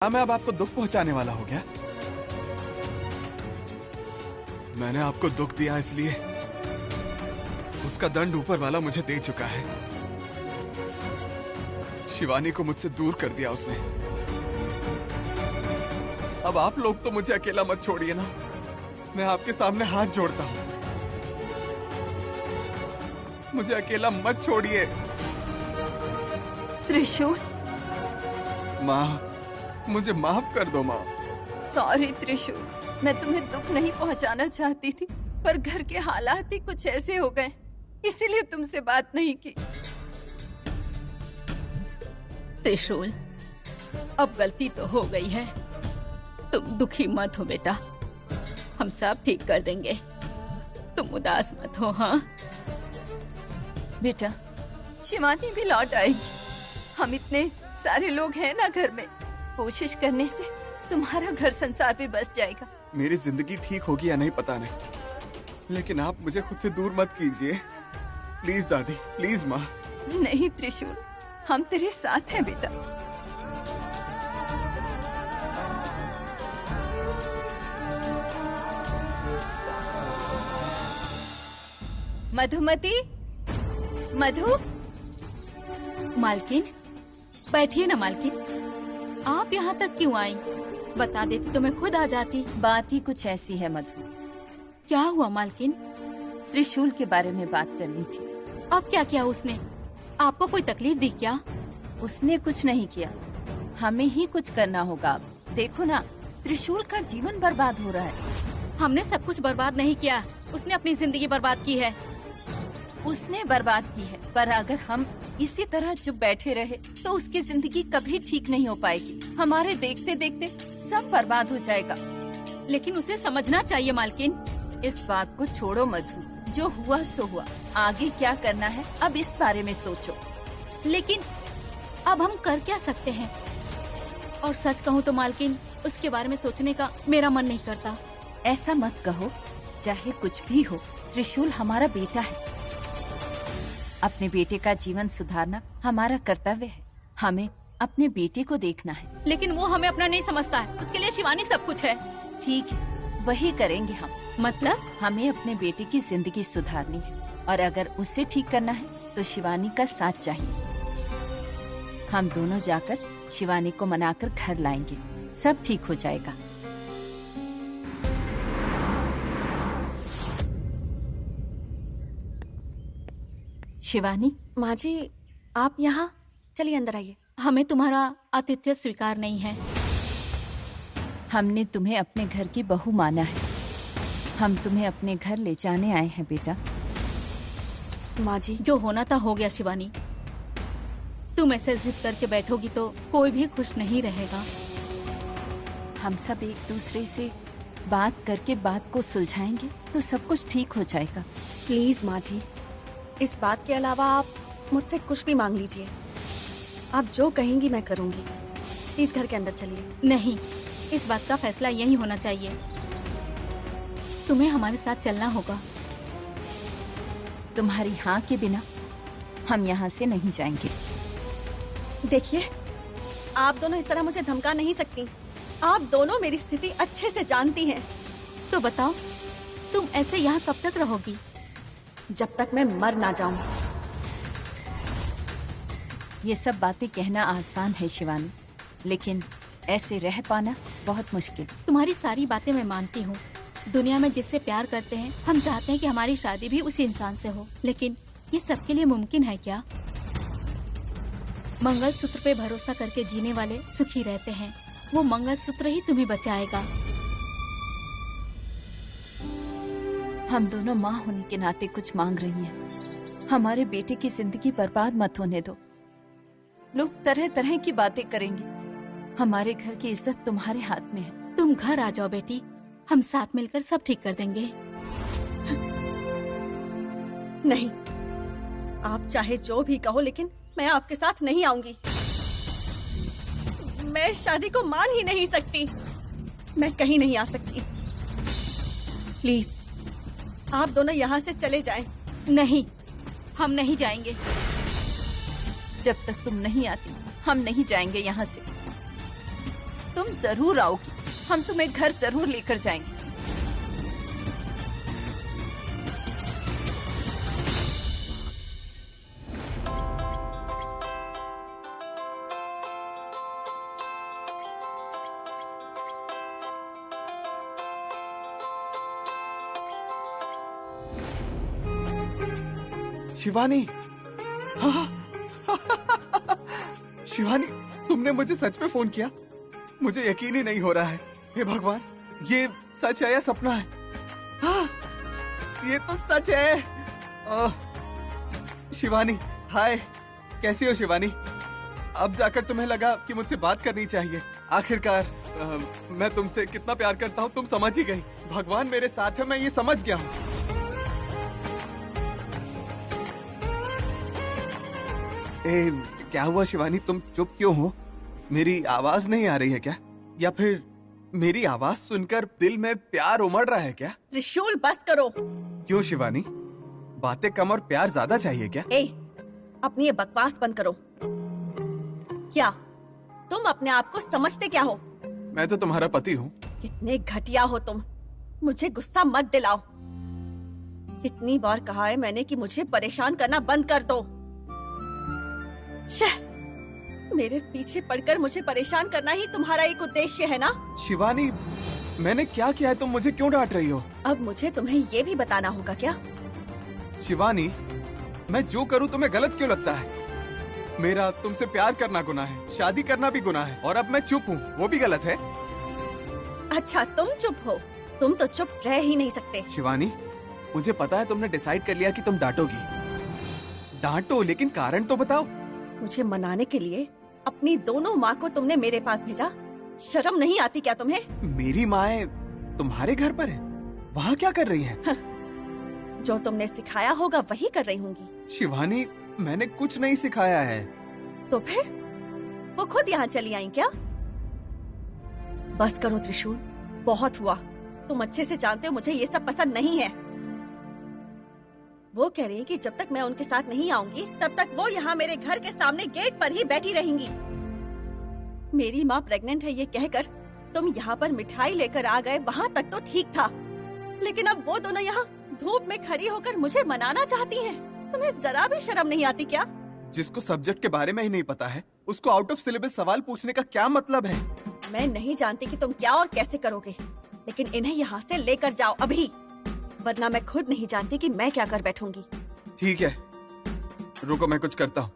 मैं अब आपको दुख पहुंचाने वाला हो गया? मैंने आपको दुख दिया इसलिए उसका दंड ऊपर वाला मुझे दे चुका है। शिवानी को मुझसे दूर कर दिया उसने। अब आप लोग तो मुझे अकेला मत छोड़िए ना। मैं आपके सामने हाथ जोड़ता हूं, मुझे अकेला मत छोड़िए। त्रिशूल, माँ मुझे माफ कर दो माँ। सॉरी त्रिशूल, मैं तुम्हें दुख नहीं पहुंचाना चाहती थी, पर घर के हालात ही कुछ ऐसे हो गए, इसीलिए तुमसे बात नहीं की। त्रिशूल, अब गलती तो हो गई है, तुम दुखी मत हो बेटा, हम सब ठीक कर देंगे, तुम उदास मत हो। हाँ बेटा, शिवानी भी लौट आएगी। हम इतने सारे लोग हैं ना घर में, कोशिश करने से तुम्हारा घर संसार भी बस जाएगा। मेरी जिंदगी ठीक होगी या नहीं पता नहीं, लेकिन आप मुझे खुद से दूर मत कीजिए प्लीज दादी, प्लीज माँ। नहीं त्रिशूल, हम तेरे साथ हैं बेटा। मधुमती, मधु। मालकिन, बैठिए ना मालकिन, आप यहाँ तक क्यों आई? बता देती तो मैं खुद आ जाती। बात ही कुछ ऐसी है मधु। क्या हुआ मालकिन? त्रिशूल के बारे में बात करनी थी। अब क्या किया उसने? आपको कोई तकलीफ दी क्या? उसने कुछ नहीं किया, हमें ही कुछ करना होगा। अब देखो ना, त्रिशूल का जीवन बर्बाद हो रहा है। हमने सब कुछ बर्बाद नहीं किया, उसने अपनी जिंदगी बर्बाद की है। उसने बर्बाद की है, पर अगर हम इसी तरह चुप बैठे रहे तो उसकी जिंदगी कभी ठीक नहीं हो पाएगी। हमारे देखते देखते सब बर्बाद हो जाएगा। लेकिन उसे समझना चाहिए मालकिन। इस बात को छोड़ो मधु, जो हुआ सो हुआ। आगे क्या करना है अब इस बारे में सोचो। लेकिन अब हम कर क्या सकते हैं? और सच कहूँ तो मालकिन, उसके बारे में सोचने का मेरा मन नहीं करता। ऐसा मत कहो, चाहे कुछ भी हो, त्रिशूल हमारा बेटा है। अपने बेटे का जीवन सुधारना हमारा कर्तव्य है। हमें अपने बेटे को देखना है। लेकिन वो हमें अपना नहीं समझता है, उसके लिए शिवानी सब कुछ है। ठीक है, वही करेंगे हम। मतलब? हमें अपने बेटे की जिंदगी सुधारनी है, और अगर उसे ठीक करना है तो शिवानी का साथ चाहिए। हम दोनों जाकर शिवानी को मनाकर घर लाएंगे, सब ठीक हो जाएगा। शिवानी। माँ जी, आप यहाँ, चलिए अंदर आइए। हमें तुम्हारा आतिथ्य स्वीकार नहीं है। हमने तुम्हें अपने घर की बहू माना है, हम तुम्हें अपने घर ले जाने आए हैं बेटा। माँ जी, जो होना था हो गया शिवानी। तुम ऐसे जिद करके बैठोगी तो कोई भी खुश नहीं रहेगा। हम सब एक दूसरे से बात करके बात को सुलझाएंगे तो सब कुछ ठीक हो जाएगा। प्लीज माँ जी, इस बात के अलावा आप मुझसे कुछ भी मांग लीजिए। आप जो कहेंगी मैं करूँगी। प्लीज घर के अंदर चलिए। नहीं, इस बात का फैसला यही होना चाहिए। तुम्हें हमारे साथ चलना होगा। तुम्हारी हाँ के बिना हम यहाँ से नहीं जाएंगे। देखिए, आप दोनों इस तरह मुझे धमका नहीं सकती। आप दोनों मेरी स्थिति अच्छे से जानती हैं। तो बताओ, तुम ऐसे यहाँ कब तक रहोगी? जब तक मैं मर ना जाऊं। ये सब बातें कहना आसान है शिवानी, लेकिन ऐसे रह पाना बहुत मुश्किल। तुम्हारी सारी बातें मैं मानती हूँ। दुनिया में जिससे प्यार करते हैं, हम चाहते हैं कि हमारी शादी भी उसी इंसान से हो, लेकिन ये सबके लिए मुमकिन है क्या? मंगलसूत्र पे भरोसा करके जीने वाले सुखी रहते हैं। वो मंगलसूत्र ही तुम्हें बचाएगा। हम दोनों माँ होने के नाते कुछ मांग रही हैं। हमारे बेटे की जिंदगी बर्बाद मत होने दो। लोग तरह तरह की बातें करेंगे। हमारे घर की इज्जत तुम्हारे हाथ में है। तुम घर आ जाओ बेटी, हम साथ मिलकर सब ठीक कर देंगे। नहीं, आप चाहे जो भी कहो, लेकिन मैं आपके साथ नहीं आऊंगी। मैं शादी को मान ही नहीं सकती। मैं कहीं नहीं आ सकती। प्लीज, आप दोनों यहाँ से चले जाएं। नहीं, हम नहीं जाएंगे। जब तक तुम नहीं आती, हम नहीं जाएंगे यहाँ से। तुम जरूर आओगी, हम तुम्हें घर जरूर लेकर जाएंगे। शिवानी, हाँ शिवानी, तुमने मुझे सच में फोन किया? मुझे यकीन ही नहीं हो रहा है। हे भगवान, ये सच है या सपना है? हाँ, ये तो सच है। शिवानी, हाय, कैसी हो शिवानी? अब जाकर तुम्हें लगा कि मुझसे बात करनी चाहिए। आखिरकार मैं तुमसे कितना प्यार करता हूँ तुम समझ ही गई। भगवान मेरे साथ है, मैं ये समझ गया हूँ। क्या हुआ शिवानी, तुम चुप क्यों हो? मेरी आवाज नहीं आ रही है क्या? या फिर मेरी आवाज सुनकर दिल में प्यार उमड़ रहा है क्या? त्रिशूल बस करो। क्यों शिवानी, बातें कम और प्यार ज्यादा चाहिए क्या? अपनी ये बकवास बंद करो। क्या तुम अपने आप को समझते क्या हो? मैं तो तुम्हारा पति हूँ। कितने घटिया हो तुम, मुझे गुस्सा मत दिलाओ। कितनी बार कहा है मैंने कि मुझे परेशान करना बंद कर दो। मेरे पीछे पड़कर मुझे परेशान करना ही तुम्हारा एक उद्देश्य है ना? शिवानी, मैंने क्या किया है, तुम मुझे क्यों डांट रही हो? अब मुझे तुम्हें ये भी बताना होगा क्या? शिवानी, मैं जो करूँ तुम्हें गलत क्यों लगता है? मेरा तुमसे प्यार करना गुनाह है, शादी करना भी गुनाह है, और अब मैं चुप हूँ, वो भी गलत है। अच्छा, तुम चुप हो? तुम तो चुप रह ही नहीं सकते। शिवानी, मुझे पता है तुमने डिसाइड कर लिया कि तुम डांटोगी। डांटो, लेकिन कारण तो बताओ। मुझे मनाने के लिए अपनी दोनों माँ को तुमने मेरे पास भेजा। शर्म नहीं आती क्या तुम्हें? मेरी माँ तुम्हारे घर पर है, वहाँ क्या कर रही है? जो तुमने सिखाया होगा वही कर रही होंगी। शिवानी, मैंने कुछ नहीं सिखाया है। तो फिर वो खुद यहाँ चली आई क्या? बस करो त्रिशूल, बहुत हुआ। तुम अच्छे से जानते हो मुझे ये सब पसंद नहीं है। वो कह रही है कि जब तक मैं उनके साथ नहीं आऊंगी तब तक वो यहाँ मेरे घर के सामने गेट पर ही बैठी रहेंगी। मेरी माँ प्रेग्नेंट है ये कहकर तुम यहाँ पर मिठाई लेकर आ गए, वहाँ तक तो ठीक था, लेकिन अब वो दोनों यहाँ धूप में खड़ी होकर मुझे मनाना चाहती हैं। तुम्हें जरा भी शर्म नहीं आती क्या? जिसको सब्जेक्ट के बारे में ही नहीं पता है उसको आउट ऑफ सिलेबस सवाल पूछने का क्या मतलब है? मैं नहीं जानती कि तुम क्या और कैसे करोगे, लेकिन इन्हें यहाँ से लेकर जाओ अभी, वरना मैं खुद नहीं जानती कि मैं क्या कर बैठूंगी। ठीक है, रुको मैं कुछ करता हूँ।